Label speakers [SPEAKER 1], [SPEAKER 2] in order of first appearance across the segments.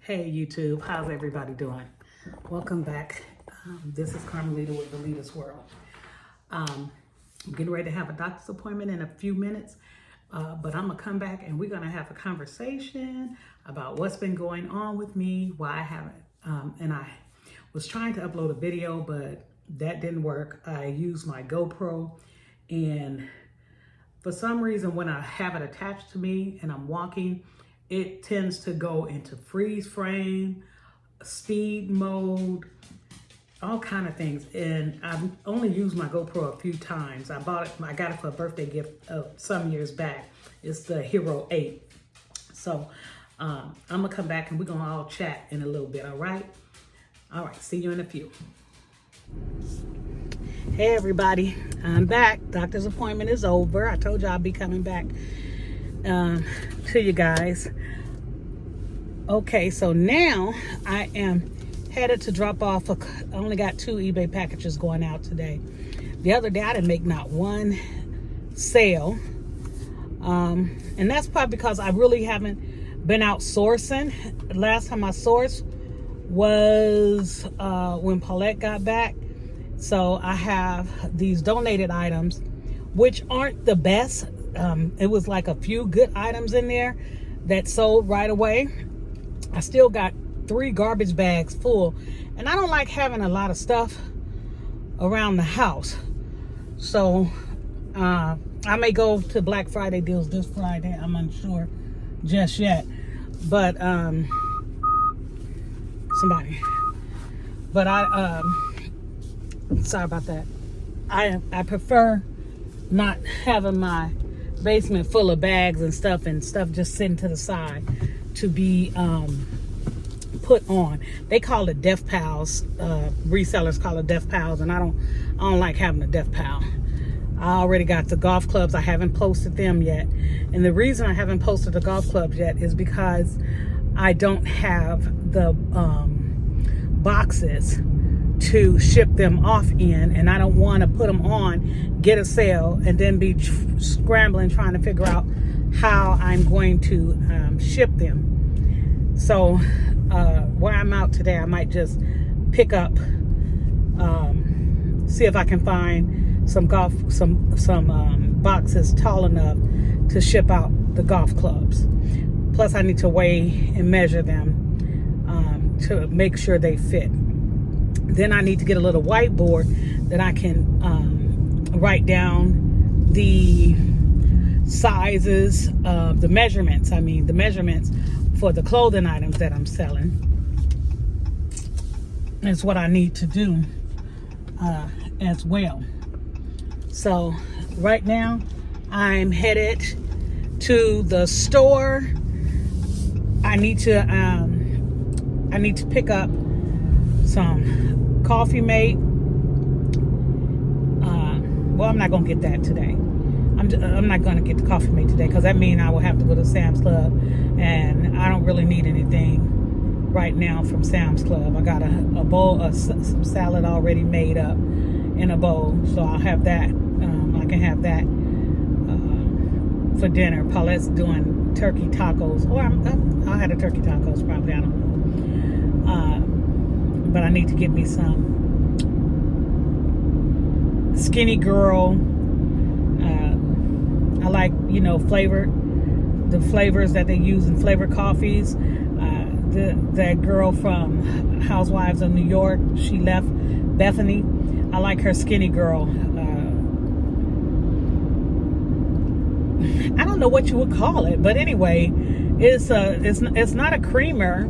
[SPEAKER 1] Hey YouTube, how's everybody doing? Welcome back. This is Carmelita with the Leaders World. I'm getting ready to have a doctor's appointment in a few minutes, but I'm gonna come back and we're gonna have a conversation about what's been going on with me, why I haven't, and I was trying to upload a video, but that didn't work. I used my GoPro, and for some reason when I have it attached to me and I'm walking, it tends to go into freeze frame, speed mode, all kind of things. And I've only used my GoPro a few times. I got it for a birthday gift some years back. It's the Hero 8. So I'm gonna come back and we're gonna all chat in a little bit, all right? All right, see you in a few. Hey everybody, I'm back. Doctor's appointment is over. I told you I'll be coming back to you guys. Okay, so now I am headed to drop off. I only got 2 eBay packages going out today. The other day I didn't make not one sale, and that's probably because I really haven't been out sourcing. Last time I sourced was when Paulette got back. So I have these donated items, which aren't the best. It was like a few good items in there that sold right away. I still got 3 garbage bags full, and I don't like having a lot of stuff around the house. So I may go to Black Friday deals this Friday. I'm unsure just yet, but sorry about that. I prefer not having my basement full of bags and stuff just sitting to the side to be put on. They call it death pals. Resellers call it death pals, and I don't like having a death pal. I already got the golf clubs. I haven't posted them yet, and the reason I haven't posted the golf clubs yet is because I don't have the boxes to ship them off in, and I don't want to put them on, get a sale, and then be scrambling trying to figure out how I'm going to ship them. So where I'm out today, I might just pick up, see if I can find some boxes tall enough to ship out the golf clubs. Plus I need to weigh and measure them to make sure they fit. Then I need to get a little whiteboard that I can write down the sizes of the measurements. The measurements for the clothing items that I'm selling. That's what I need to do as well. So right now I'm headed to the store. I need to pick up some Coffee Mate. Well, I'm not gonna get that today. I'm not gonna get the Coffee Mate today because that means I will have to go to Sam's Club, and I don't really need anything right now from Sam's Club. I got a bowl of some salad already made up in a bowl, so I'll have that. I can have that for dinner. Paulette's doing turkey tacos, or I'll have the turkey tacos probably. I don't know. But I need to get me some Skinny Girl. I like, the flavors that they use in flavored coffees. That girl from Housewives of New York, she left, Bethany. I like her Skinny Girl. I don't know what you would call it, but anyway, it's not a creamer,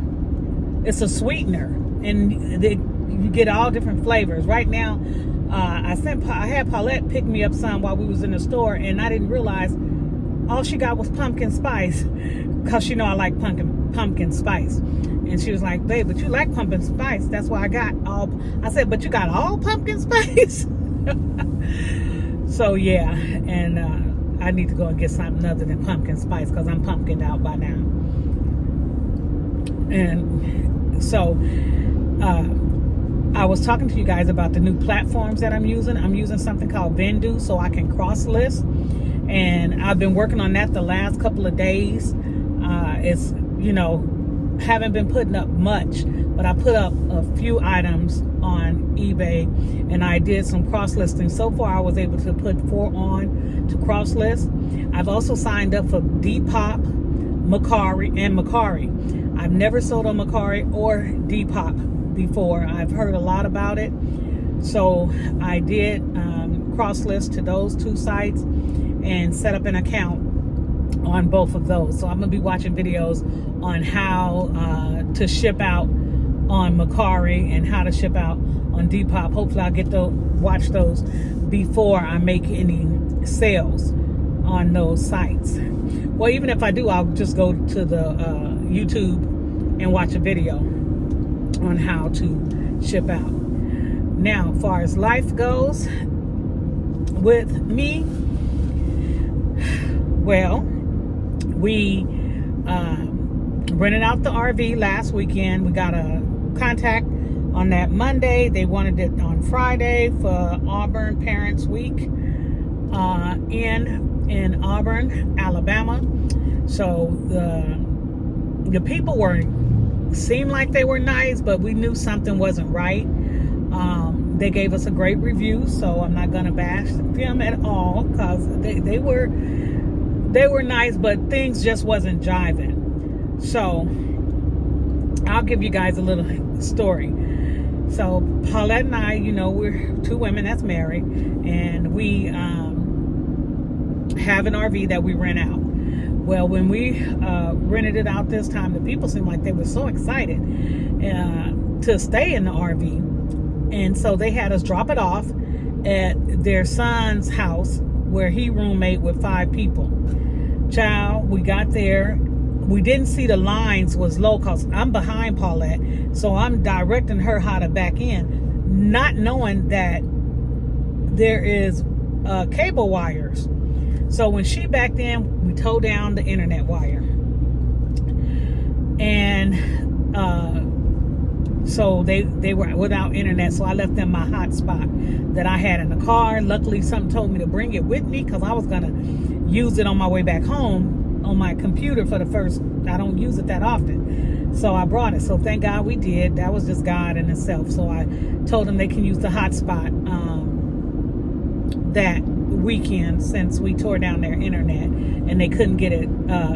[SPEAKER 1] it's a sweetener, and you get all different flavors. Right now, I had Paulette pick me up some while we was in the store, and I didn't realize all she got was pumpkin spice, because I like pumpkin spice. And she was like, babe, but you like pumpkin spice. That's why I got all. I said, but you got all pumpkin spice? So yeah, and I need to go and get something other than pumpkin spice because I'm pumpkined out by now. And so I was talking to you guys about the new platforms that I'm using. I'm using something called Vendu so I can cross list, and I've been working on that the last couple of days. It's haven't been putting up much, but I put up a few items on eBay, and I did some cross listing. So far I was able to put 4 on to cross list. I've also signed up for Depop, Mercari, and Mercari. I've never sold on Mercari or Depop before. I've heard a lot about it, so I did cross list to those 2 sites and set up an account on both of those. So I'm gonna be watching videos on how to ship out on Mercari and how to ship out on Depop. Hopefully I'll get to watch those before I make any sales on those sites. Well, even if I do, I'll just go to the YouTube and watch a video on how to ship out. Now, as far as life goes with me, well, we rented out the RV last weekend. We got a contact on that Monday. They wanted it on Friday for Auburn Parents Week in Auburn, Alabama. So the people seemed like they were nice, but we knew something wasn't right. They gave us a great review, so I'm not gonna bash them at all, because they were nice, but things just wasn't jiving. So I'll give you guys a little story. So Paulette and I, we're 2 women that's married, and we have an RV that we rent out. Well, when we rented it out this time, the people seemed like they were so excited to stay in the RV. And so they had us drop it off at their son's house, where he roommate with 5 people. Child, we got there. We didn't see the lines was low, because I'm behind Paulette. So I'm directing her how to back in, not knowing that there is cable wires. So when she backed in, we towed down the internet wire. And so they were without internet, so I left them my hotspot that I had in the car. Luckily, something told me to bring it with me, because I was going to use it on my way back home on my computer for the first. I don't use it that often, so I brought it. So thank God we did. That was just God in itself. So I told them they can use the hotspot that weekend, since we tore down their internet and they couldn't get it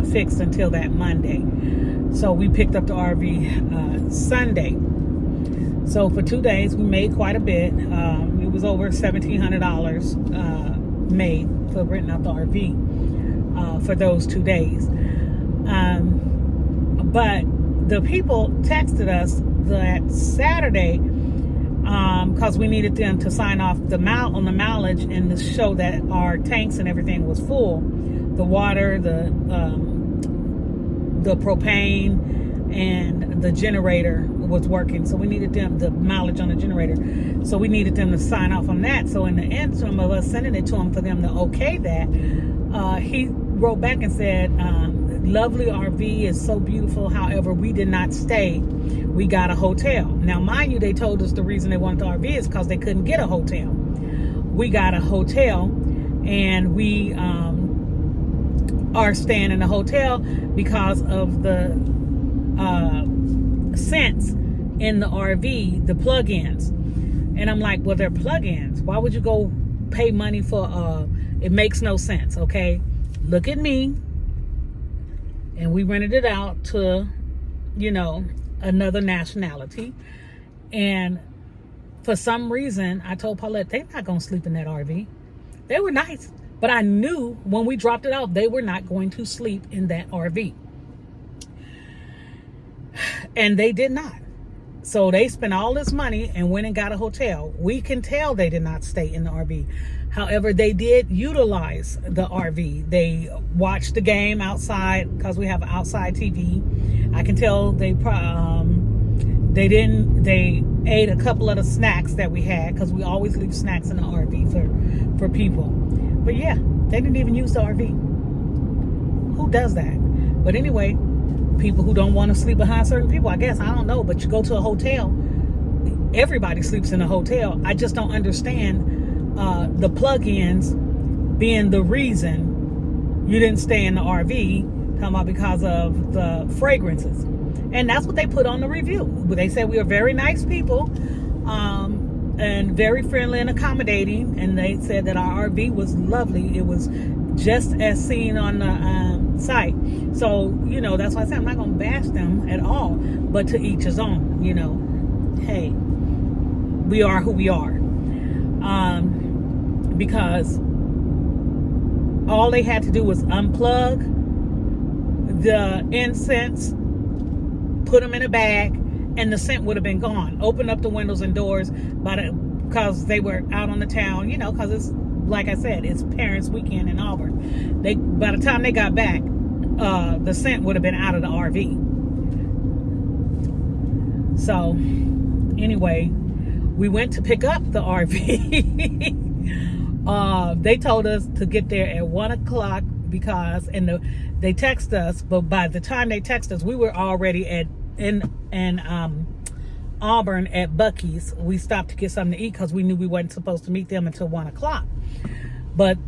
[SPEAKER 1] fixed until that Monday. So we picked up the RV Sunday. So for 2 days we made quite a bit. It was over $1,700 made for renting out the RV for those 2 days. But the people texted us that Saturday, because we needed them to sign off on the mileage and to show that our tanks and everything was full. The water, the propane, and the generator was working. So we needed them, the mileage on the generator. So we needed them to sign off on that. So in the end, some of us sending it to them for them to okay that, he wrote back and said, lovely RV, is so beautiful. However, we did not stay. We got a hotel. Now, mind you, they told us the reason they wanted the RV is because they couldn't get a hotel. We got a hotel, and we are staying in a hotel because of the scents in the RV, the plug-ins. And I'm like, well, they're plug-ins. Why would you go pay money for it makes no sense, okay? Look at me. And we rented it out to, another nationality. And for some reason, I told Paulette, they're not going to sleep in that RV. They were nice. But I knew when we dropped it off, they were not going to sleep in that RV. And they did not. So they spent all this money and went and got a hotel. We can tell they did not stay in the RV. However, they did utilize the RV. They watched the game outside, because we have an outside TV. I can tell they ate a couple of the snacks that we had, because we always leave snacks in the RV for people. But yeah, they didn't even use the RV. Who does that? But anyway, people who don't want to sleep behind certain people, I guess, I don't know. But you go to a hotel, everybody sleeps in a hotel. I just don't understand the plug-ins being the reason you didn't stay in the RV, talking about because of the fragrances. And that's what they put on the review. They said we are very nice people, and very friendly and accommodating. And they said that our RV was lovely. It was just as seen on the site. So, you know, that's why I said I'm not going to bash them at all. But to each his own, you know. Hey, we are who we are. Because all they had to do was unplug the incense, put them in a bag, and the scent would have been gone. Open up the windows and doors because they were out on the town, you know, because it's, like I said, it's Parents' Weekend in Auburn. By the time they got back, the scent would have been out of the RV. So, anyway, we went to pick up the RV. They told us to get there at 1 o'clock because, they text us, but by the time they text us, we were already in Auburn at Buc-ee's. We stopped to get something to eat because we knew we wasn't supposed to meet them until 1 o'clock. But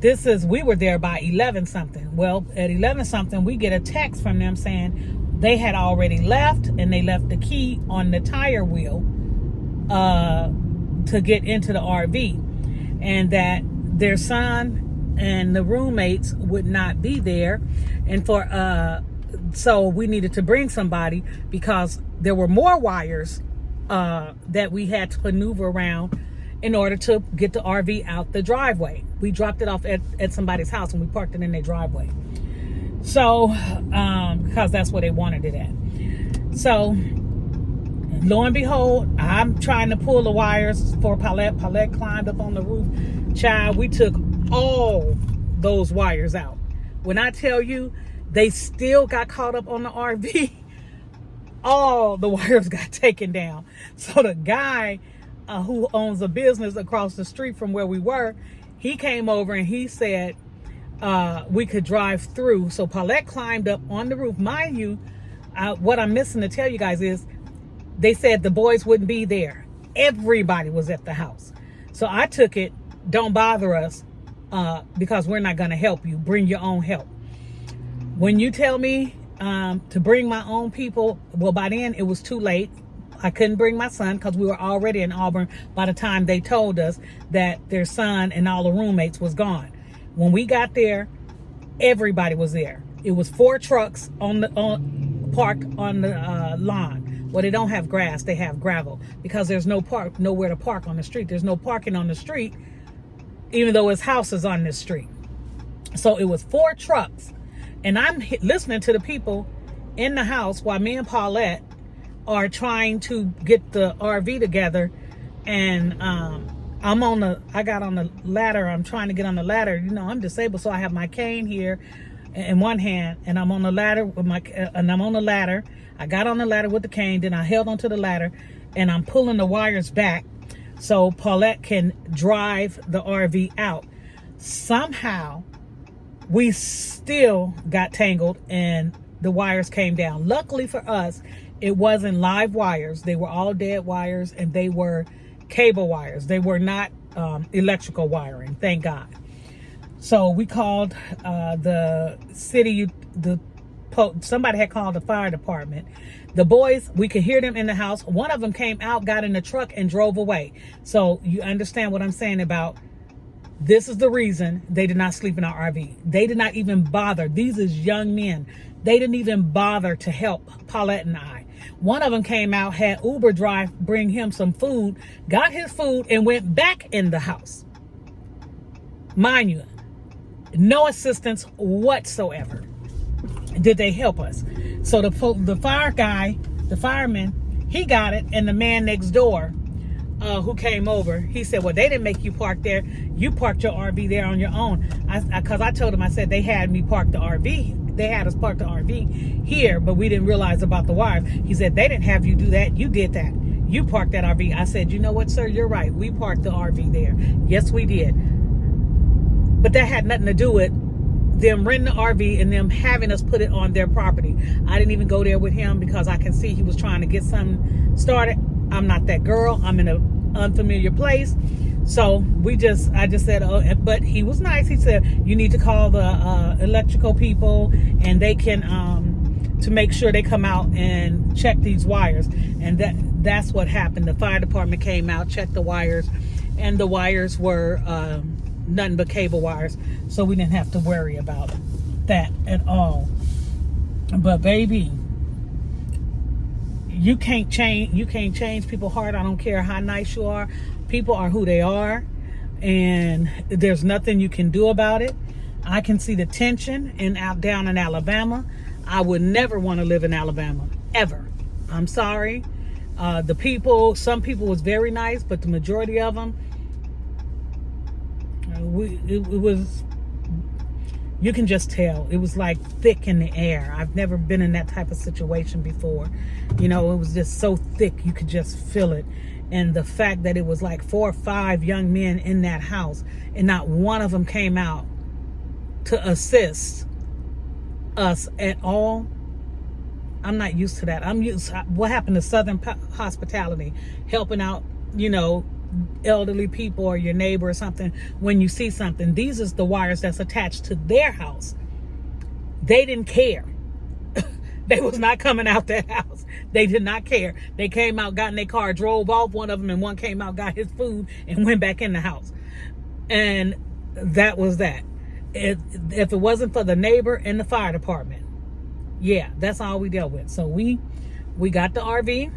[SPEAKER 1] we were there by 11 something. Well, at 11 something, we get a text from them saying they had already left, and they left the key on the tire wheel to get into the RV, and that their son and the roommates would not be there, and so we needed to bring somebody because there were more wires that we had to maneuver around in order to get the RV out the driveway. We dropped it off at somebody's house and we parked it in their driveway. So, because that's where they wanted it at. So, lo and behold, I'm trying to pull the wires for Paulette. Paulette climbed up on the roof. Child, we took all those wires out. When I tell you, they still got caught up on the RV. All the wires got taken down. So the guy who owns a business across the street from where we were, he came over and he said we could drive through. So Paulette climbed up on the roof. Mind you, what I'm missing to tell you guys is they said the boys wouldn't be there. Everybody was at the house. So I took it, don't bother us because we're not going to help you. Bring your own help. When you tell me to bring my own people, well, by then it was too late. I couldn't bring my son because we were already in Auburn by the time they told us that their son and all the roommates was gone. When we got there, everybody was there. It was 4 trucks parked on the lawn. Well, they don't have grass, they have gravel because there's nowhere to park on the street. There's no parking on the street, even though his house is on this street. So it was 4 trucks. And I'm listening to the people in the house while me and Paulette are trying to get the RV together. And I got on the ladder. I'm trying to get on the ladder. You know, I'm disabled, so I have my cane here in one hand, and I'm on the ladder with I'm on the ladder. I got on the ladder with the cane, then I held onto the ladder, and I'm pulling the wires back so Paulette can drive the RV out. Somehow, we still got tangled and the wires came down. Luckily for us, it wasn't live wires. They were all dead wires, and they were cable wires. They were not electrical wiring, thank God. So we called the city, somebody had called the fire department. The boys, we could hear them in the house. One of them came out, got in the truck, and drove away. So you understand what I'm saying about this is the reason they did not sleep in our RV. They did not even bother. These is young men. They didn't even bother to help Paulette and I. One of them came out, had Uber drive, bring him some food, got his food, and went back in the house. Mind you, no assistance whatsoever did they help us. So the fire guy, the fireman, he got it, and the man next door who came over, he said, well, they didn't make you park there. You parked your RV there on your own. Because I told him, I said, they had me park the RV. They had us park the RV here, but we didn't realize about the wires. He said, they didn't have you do that. You did that. You parked that RV. I said, you know what, sir? You're right. We parked the RV there. Yes, we did. But that had nothing to do with them renting the RV and them having us put it on their property. I didn't even go there with him because I can see he was trying to get something started. I'm not that girl. I'm in an unfamiliar place. So I just said, oh, but he was nice. He said, you need to call the electrical people and they can to make sure they come out and check these wires. And that's what happened. The fire department came out, checked the wires, and the wires were nothing but cable wires. So we didn't have to worry about that at all. But baby, you can't change people's heart. I don't care how nice you are. People are who they are, and there's nothing you can do about it. I can see the tension down in Alabama. I would never want to live in Alabama, ever. I'm sorry. Some people was very nice, but the majority of them, it was, you can just tell. It was like thick in the air. I've never been in that type of situation before. You know, it was just so thick, you could just feel it. And the fact that it was like 4 or 5 young men in that house, and not one of them came out to assist us at all. I'm not used to that. What happened to Southern hospitality, helping out, you know, elderly people or your neighbor or something when you see something. These is the wires that's attached to their house. They didn't care. They was not coming out that house. They did not care. They came out, got in their car, drove off, one of them, and one came out, got his food, and went back in the house. And that was that. If it wasn't for the neighbor and the fire department, yeah, that's all we dealt with. So we got the RV,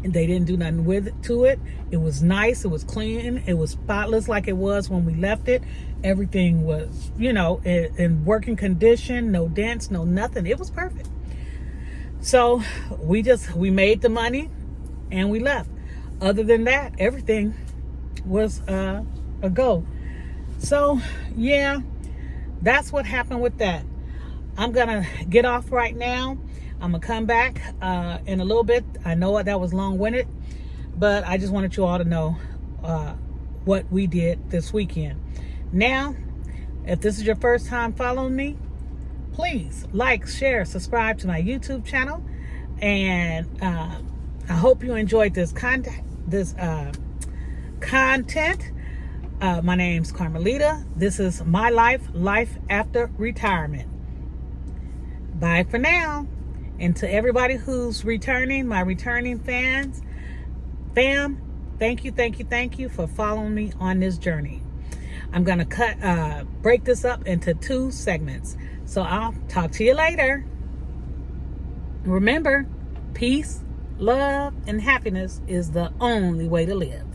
[SPEAKER 1] and they didn't do nothing to it. It was nice. It was clean. It was spotless like it was when we left it. Everything was, you know, in working condition. No dents, no nothing. It was perfect. So we made the money and we left. Other than that, everything was a go. So yeah, that's what happened with that. I'm gonna get off right now. I'm gonna come back in a little bit. I know that was long-winded, but I just wanted you all to know what we did this weekend. Now, if this is your first time following me, please like, share, subscribe to my YouTube channel, and I hope you enjoyed this content. My name's Carmelita. This is my life after retirement. Bye for now. And to everybody who's returning, my returning fans, fam, thank you for following me on this journey. I'm gonna break this up into 2 segments. So I'll talk to you later. Remember, peace, love, and happiness is the only way to live.